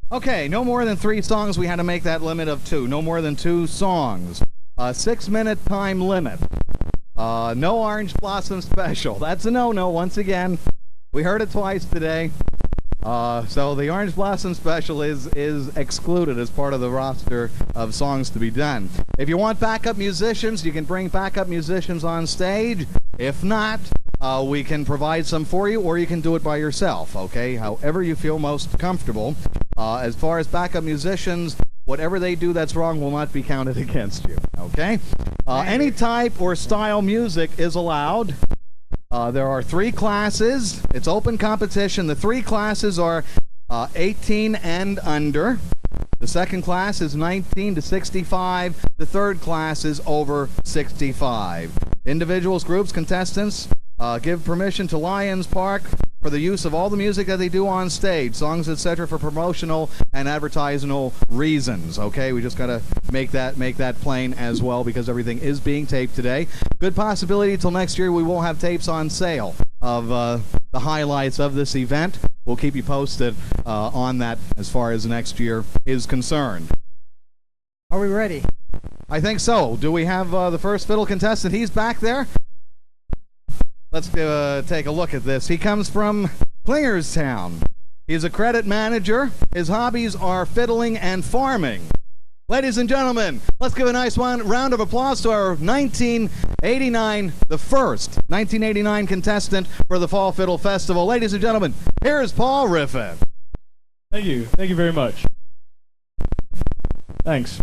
Okay, no more than 3 songs. We had to make that limit of 2. No more than 2 songs. 6-minute time limit. No Orange Blossom Special. That's a no-no once again. We heard it twice today. So the Orange Blossom Special is excluded as part of the roster of songs to be done. If you want backup musicians, you can bring backup musicians on stage. If not, we can provide some for you, or you can do it by yourself, okay? However you feel most comfortable. As far as backup musicians, whatever they do that's wrong will not be counted against you, okay? Any type or style music is allowed. There are 3 classes. It's open competition. The 3 classes are 18 and under. The second class is 19 to 65. The third class is over 65. Individuals, groups, contestants give permission to Lyons Park for the use of all the music that they do on stage, songs, etc., for promotional and advertisational reasons. Okay, we just gotta make that plain as well, because everything is being taped today. Good possibility till next year we will have tapes on sale of the highlights of this event. We'll keep you posted on that as far as next year is concerned. Are we ready? I think so. Do we have the first fiddle contestant? He's back there. Let's take a look at this. He comes from Klingerstown. He's a credit manager. His hobbies are fiddling and farming. Ladies and gentlemen, let's give a nice round of applause to our 1989, the first 1989 contestant for the Fall Fiddle Festival. Ladies and gentlemen, here's Paul Riffin. Thank you. Thank you very much. Thanks.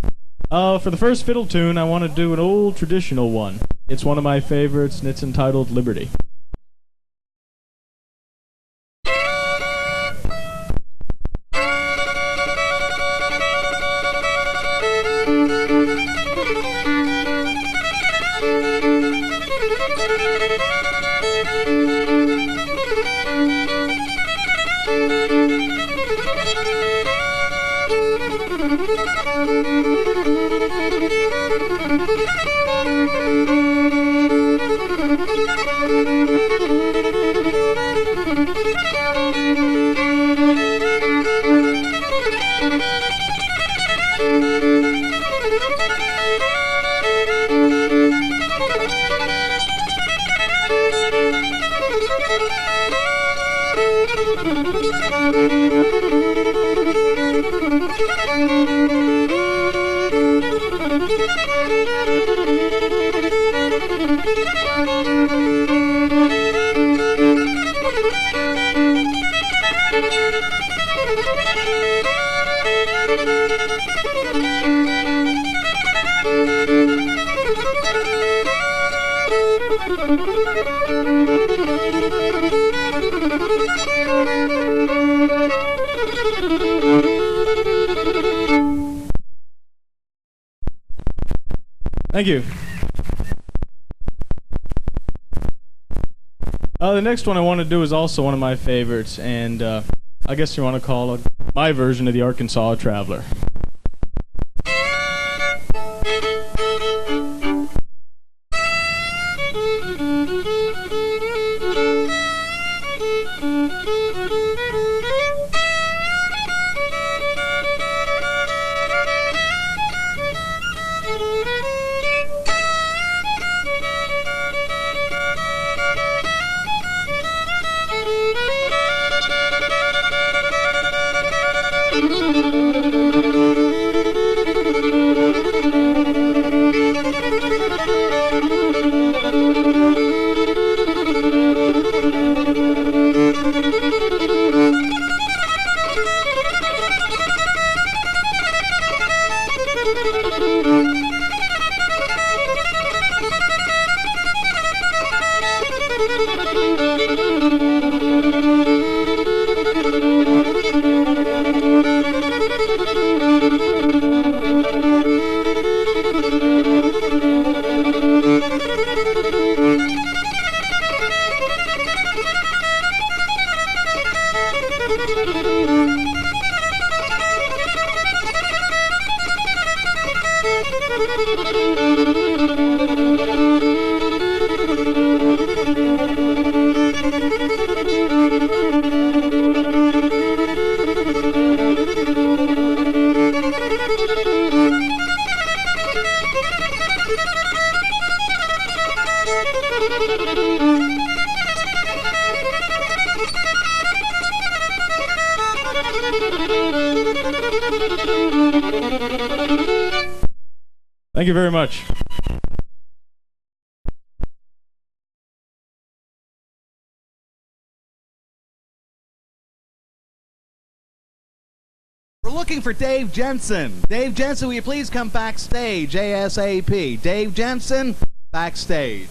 For the first fiddle tune, I want to do an old traditional one. It's one of my favorites, and it's entitled Liberty. Thank you. The next one I want to do is also one of my favorites, and I guess you want to call it my version of the Arkansas Traveler. Thank you very much. We're looking for Dave Jensen. Dave Jensen, will you please come backstage ASAP? Dave Jensen, backstage.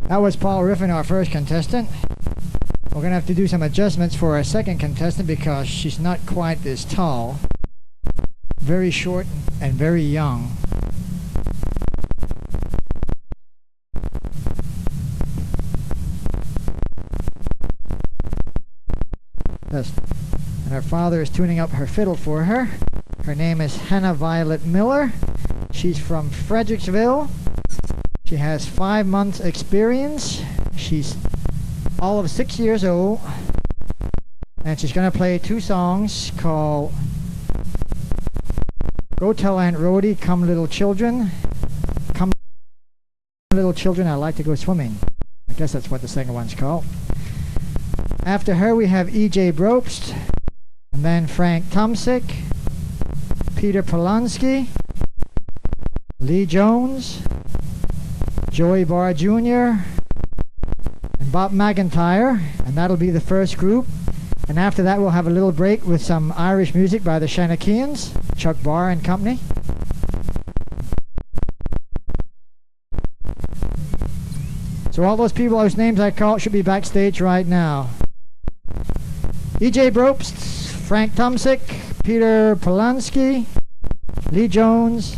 That was Paul Riffin, our first contestant. We're going to have to do some adjustments for our second contestant because she's not quite this tall. Very short and very young. Yes. And her father is tuning up her fiddle for her. Her name is Hannah Violet Miller. She's from Fredericksville. She has 5 months experience. She's all of 6 years old. And she's going to play 2 songs called Go Tell Aunt Rhody, Come Little Children. Come Little Children, I Like to Go Swimming. I guess that's what the second one's called. After her we have E.J. Brobst, and then Frank Tomsick, Peter Polanski, Lee Jones, Joey Barr Jr., and Bob McIntyre, and that'll be the first group. And after that we'll have a little break with some Irish music by the Shanakians, Chuck Barr and company. So all those people whose names I called should be backstage right now. E.J. Brobst, Frank Tomsick, Peter Polanski, Lee Jones,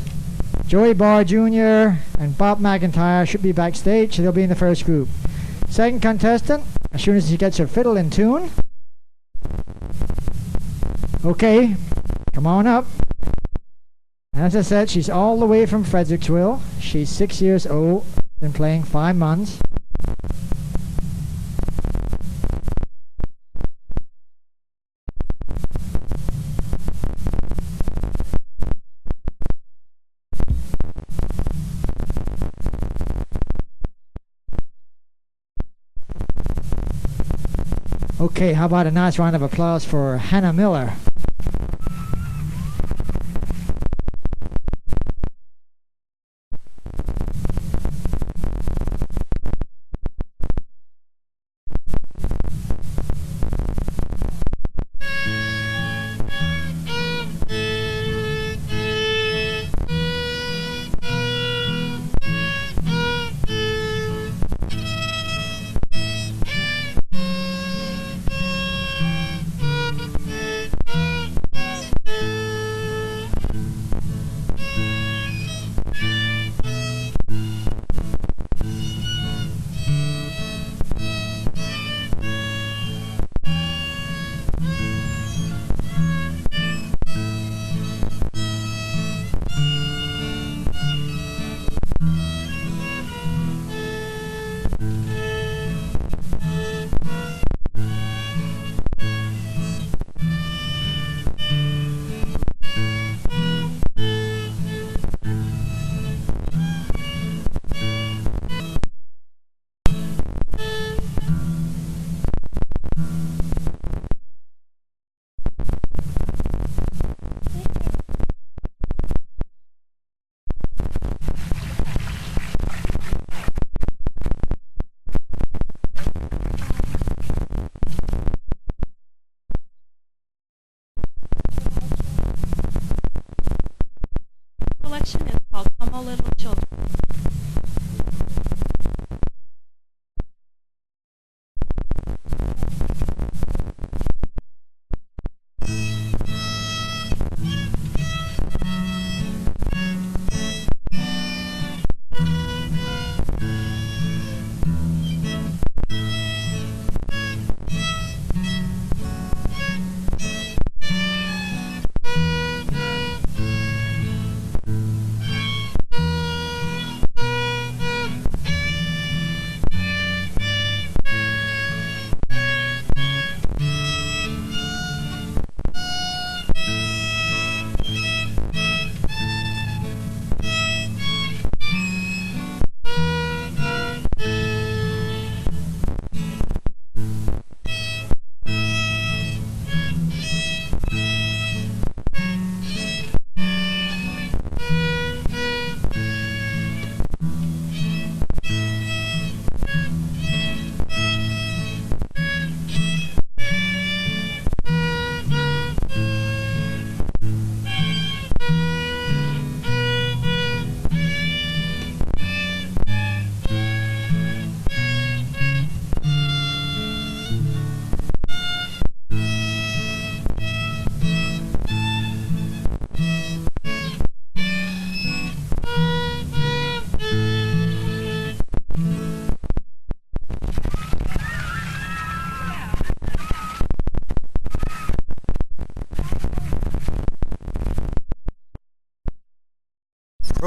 Joey Barr Jr., and Bob McIntyre should be backstage. They'll be in the first group. Second contestant, as soon as she gets her fiddle in tune. Okay, come on up. And as I said, she's all the way from Fredericksville. She's 6 years old, been playing 5 months. Okay, how about a nice round of applause for Hannah Miller? Collection is called Come O Little Children.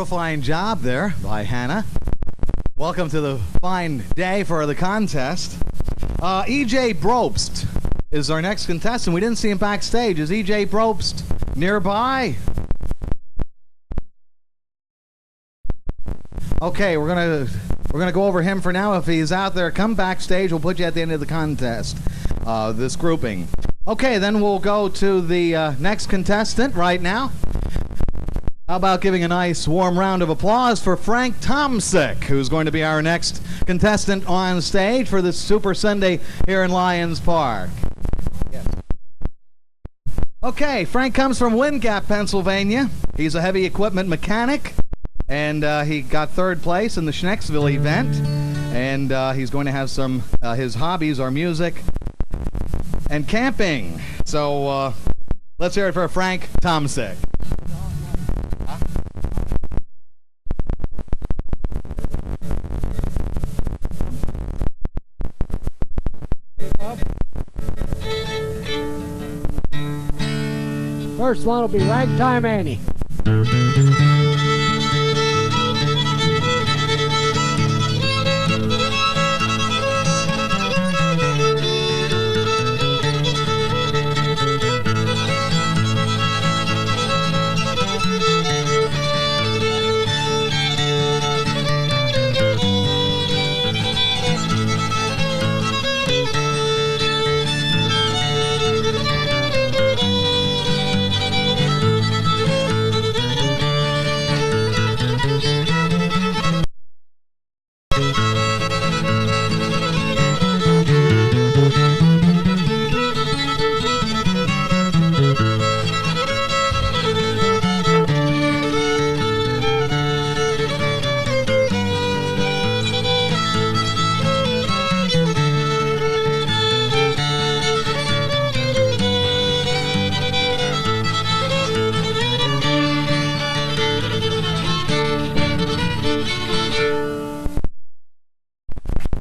Real fine job there by Hannah. Welcome to the fine day for the contest. E.J. Brobst is our next contestant. We didn't see him backstage. Is E.J. Brobst nearby? Okay, we're gonna go over him for now. If he's out there, come backstage. We'll put you at the end of the contest. This grouping. Okay, then we'll go to the next contestant right now. How about giving a nice warm round of applause for Frank Tomsick, who's going to be our next contestant on stage for this Super Sunday here in Lyons Park. Yes. Okay, Frank comes from Wind Gap, Pennsylvania. He's a heavy equipment mechanic, and he got third place in the Schnecksville event. And he's going to have some, his hobbies are music and camping. So let's hear it for Frank Tomsick. First one will be Ragtime Annie.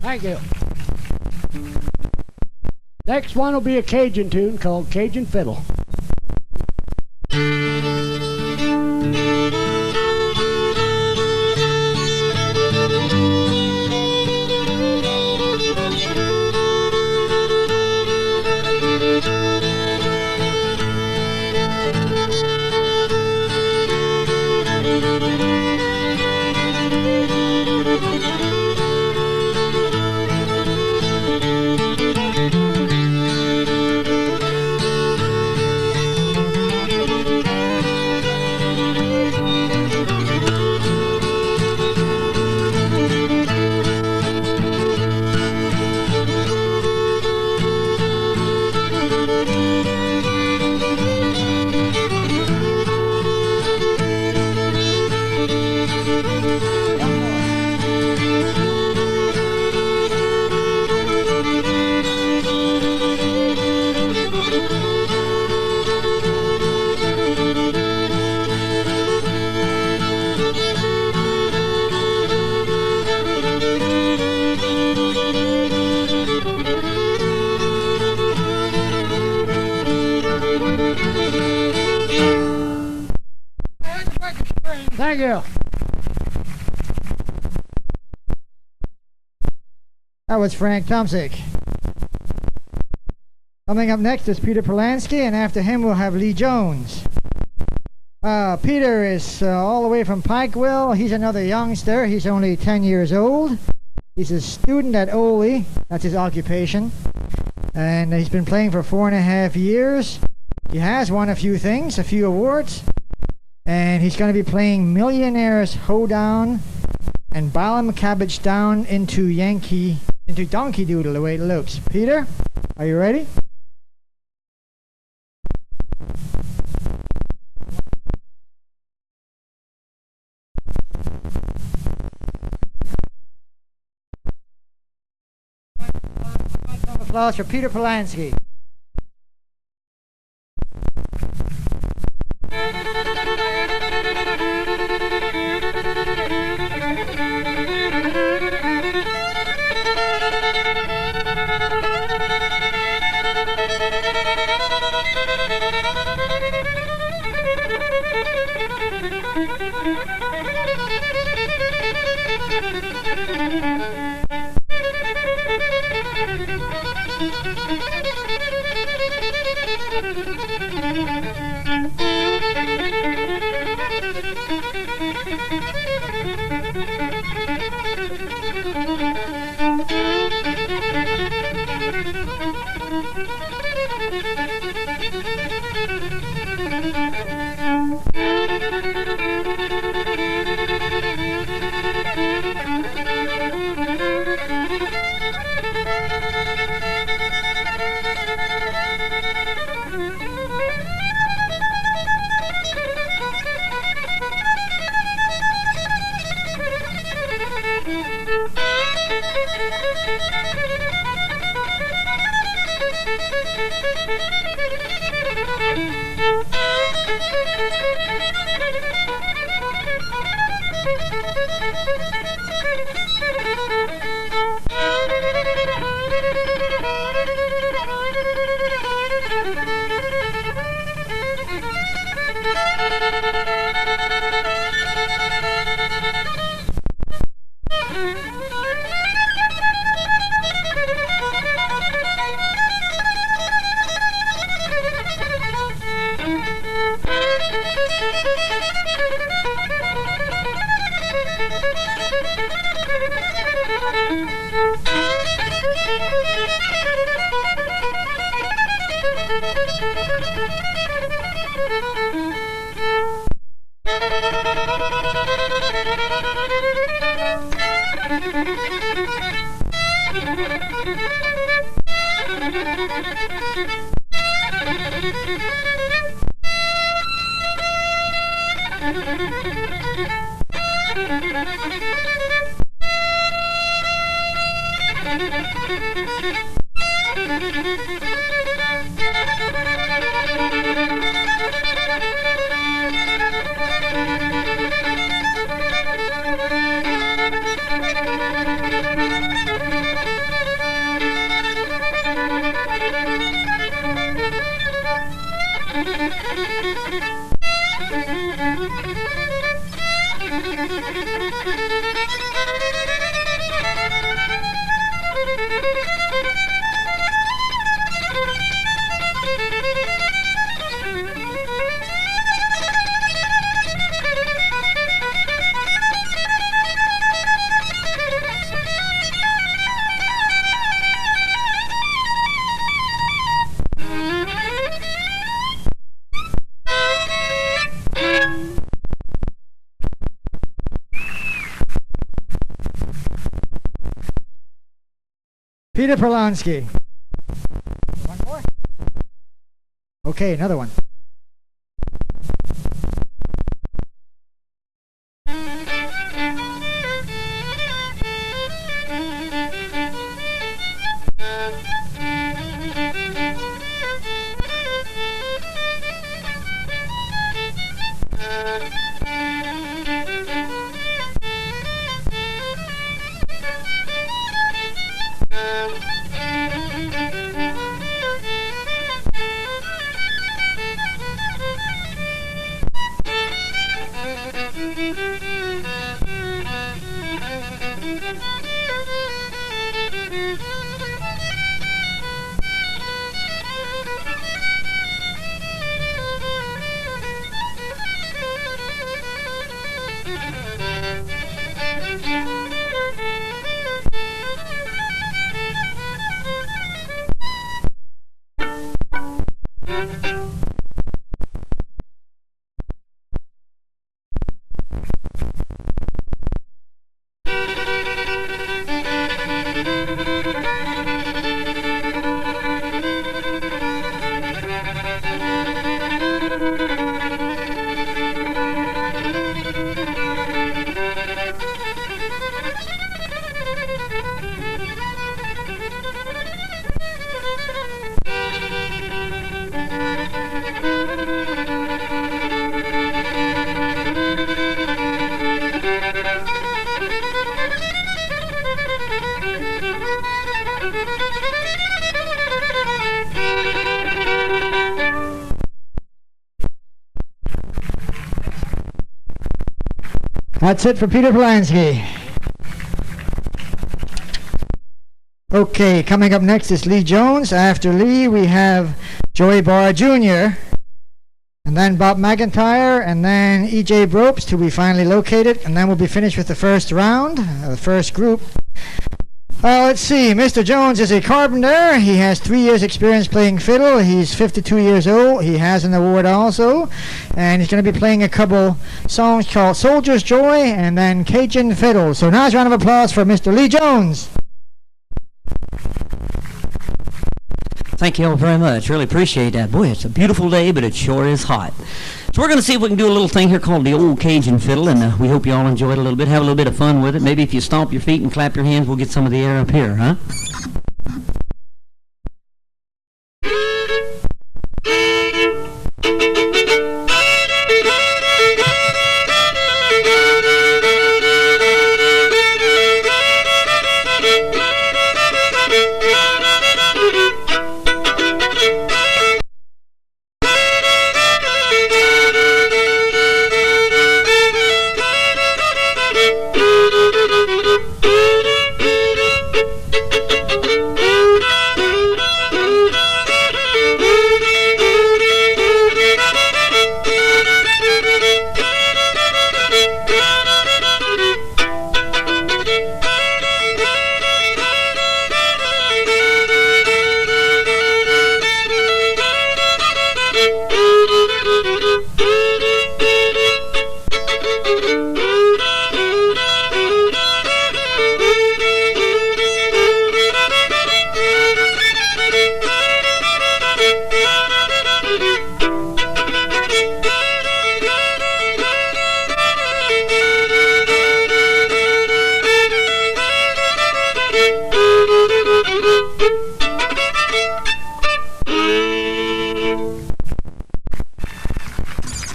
Thank you. Next one will be a Cajun tune called Cajun Fiddle. Thank you. That was Frank Tomsick. Coming up next is Peter Polanski, and after him we'll have Lee Jones. Peter is all the way from Pikeville. He's another youngster. He's only 10 years old. He's a student at Ole. That's his occupation. And he's been playing for 4.5 years. He has won a few things, a few awards. And he's going to be playing Millionaire's Hoedown and Ballum Cabbage Down into Donkey Doodle, the way it looks. Peter, are you ready? Applause for Peter Polanski. Peter Prolonsky. One more? Okay, another one. That's it for Peter Polanski. Okay, coming up next is Lee Jones. After Lee, we have Joey Barr Jr., and then Bob McIntyre, and then E.J. Bropes till we finally locate it, and then we'll be finished with the first round, the first group. Let's see, Mr. Jones is a carpenter. He has 3 years experience playing fiddle. He's 52 years old. He has an award also, and he's going to be playing a couple songs called Soldier's Joy and then Cajun Fiddle. So nice round of applause for Mr. Lee Jones. Thank you all very much. Really appreciate that. Boy, it's a beautiful day, but it sure is hot. So we're going to see if we can do a little thing here called the old Cajun Fiddle, and we hope you all enjoy it a little bit, have a little bit of fun with it. Maybe if you stomp your feet and clap your hands, we'll get some of the air up here, huh?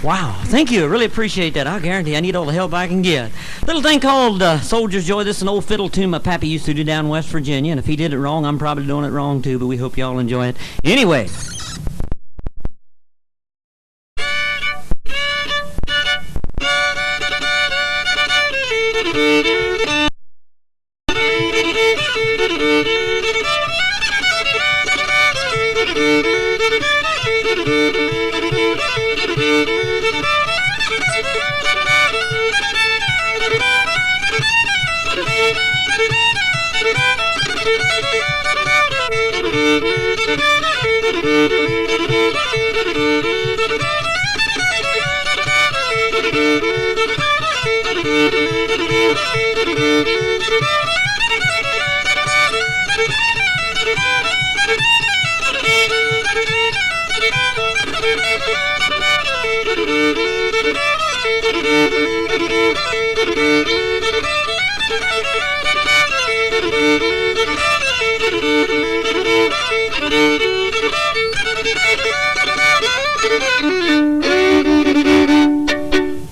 Wow, thank you. I really appreciate that. I guarantee I need all the help I can get. Little thing called Soldier's Joy. This is an old fiddle tune my pappy used to do down in West Virginia, and if he did it wrong, I'm probably doing it wrong too, but we hope y'all enjoy it. Anyway.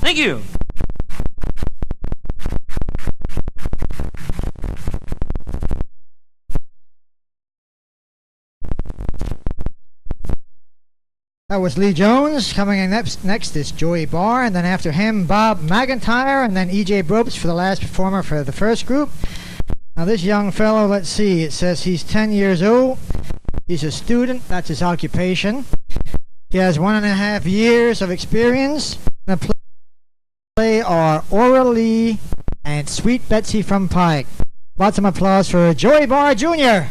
Thank you. That was Lee Jones. Coming in next is Joey Barr, and then after him, Bob McIntyre, and then E.J. Bropes for the last performer for the first group. Now this young fellow, let's see, it says he's 10 years old. He's a student, that's his occupation. He has 1.5 years of experience. The play are Aura Lee and Sweet Betsy from Pike. Lots of applause for Joey Barr Jr.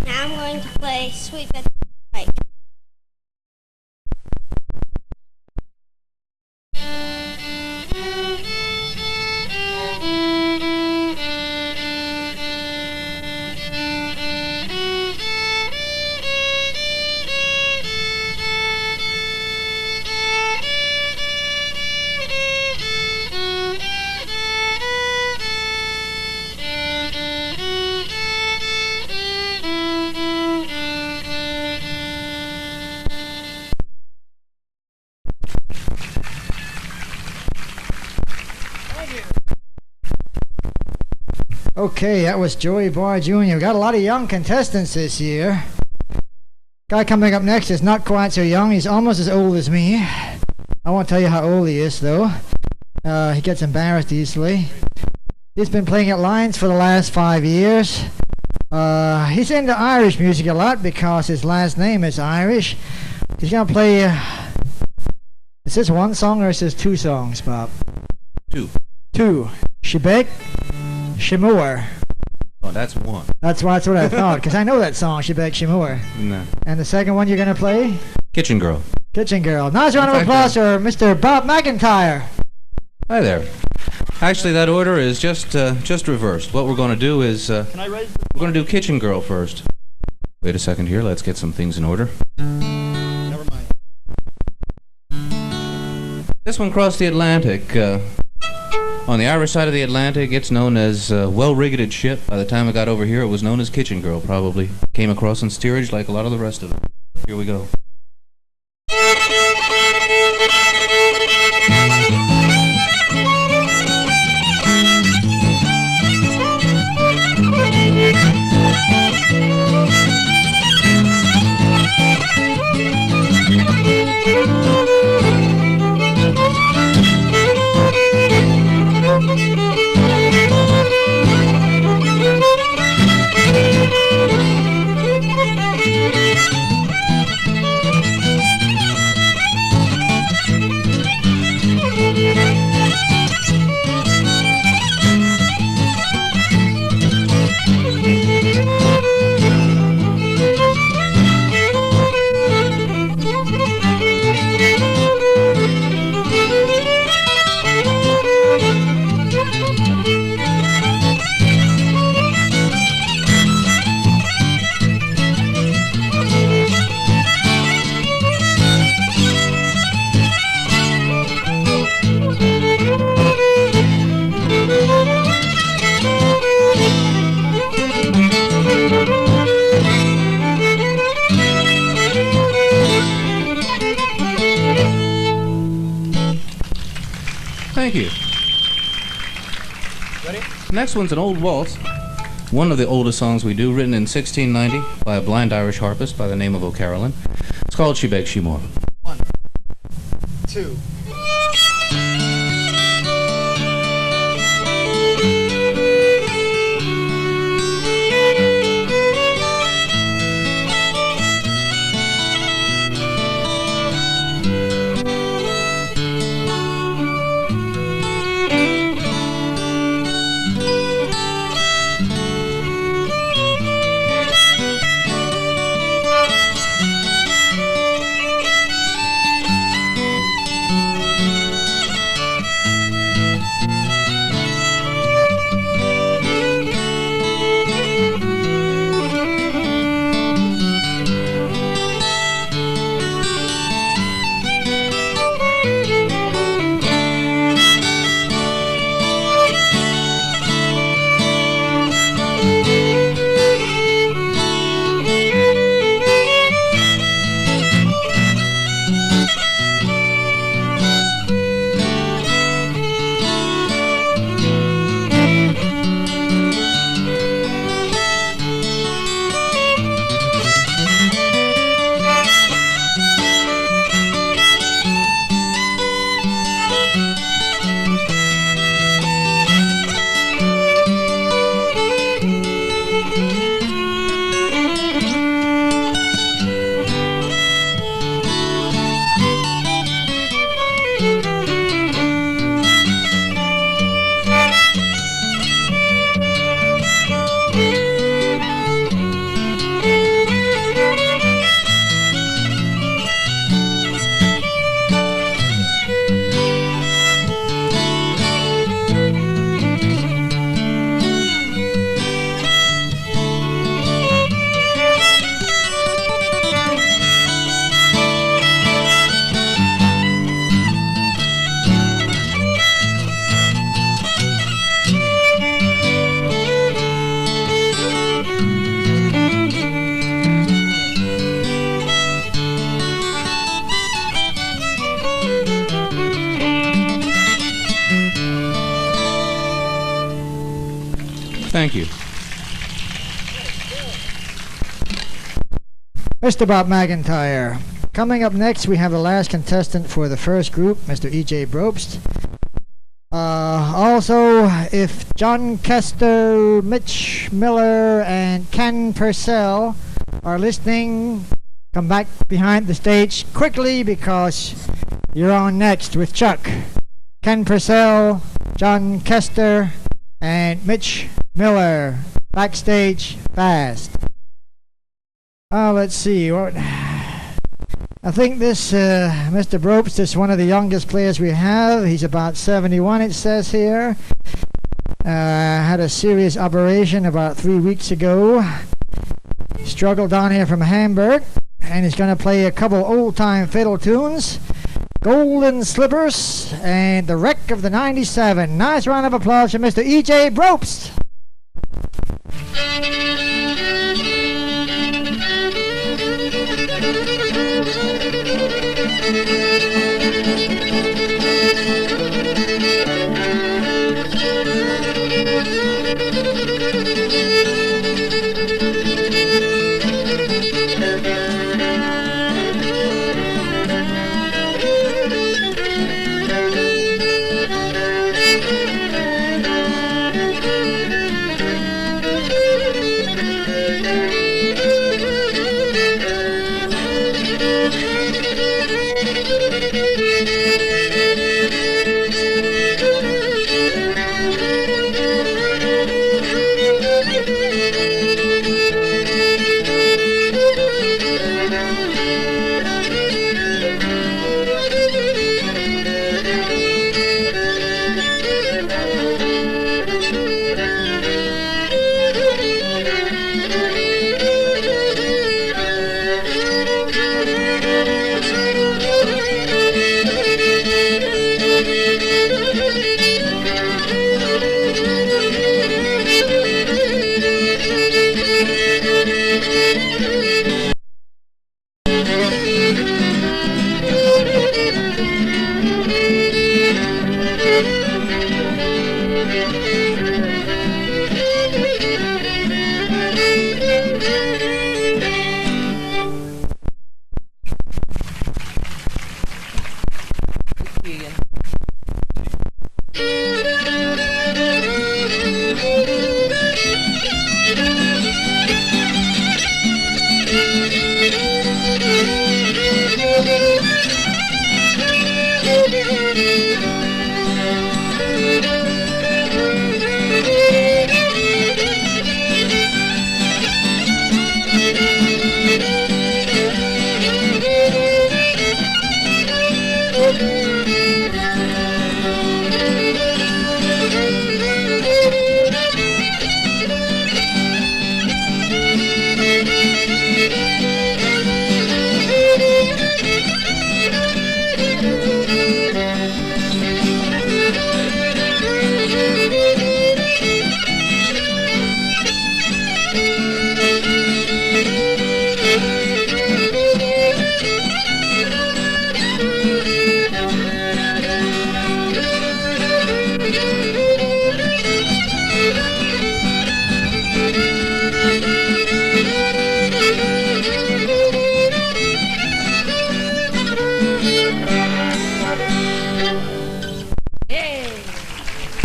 Now I'm going to play Sweet Betsy Pike. Okay, that was Joey Barr Jr. We got a lot of young contestants this year. Guy coming up next is not quite so young. He's almost as old as me. I won't tell you how old he is, though. He gets embarrassed easily. He's been playing at Lyons for the last 5 years. He's into Irish music a lot because his last name is Irish. He's going to play... is this one song or is this two songs, Bob? Two. Shebek, Shemur. Oh, that's one. That's what I thought, because I know that song, Shebek, Shemur. No. And the second one you're going to play? Kitchen Girl. Kitchen Girl. Nice round of applause for Mr. Bob McIntyre. Hi there. Actually, that order is just reversed. What we're going to do is we're going to do Kitchen Girl first. Wait a second here. Let's get some things in order. Never mind. This one crossed the Atlantic. On the Irish side of the Atlantic, it's known as well-rigged ship. By the time it got over here, it was known as Kitchen Girl, probably. Came across in steerage like a lot of the rest of it. Here we go. Thank you. Ready? Next one's an old waltz. One of the oldest songs we do, written in 1690 by a blind Irish harpist by the name of O'Carolan. It's called She Begs She More. 1, 2. Thank you. Mr. Bob McIntyre. Coming up next, we have the last contestant for the first group, Mr. E.J. Brobst. Also, if John Kester, Mitch Miller, and Ken Purcell are listening, come back behind the stage quickly because you're on next with Chuck. Ken Purcell, John Kester, and Mitch Miller. Backstage fast. Let's see. I think this Mr. Brobst is one of the youngest players we have. He's about 71, it says here. Had a serious operation about 3 weeks ago. Struggled down here from Hamburg, and he's going to play a couple old-time fiddle tunes. Golden Slippers and The Wreck of the 97. Nice round of applause for Mr. E.J. Brobst. Thank you.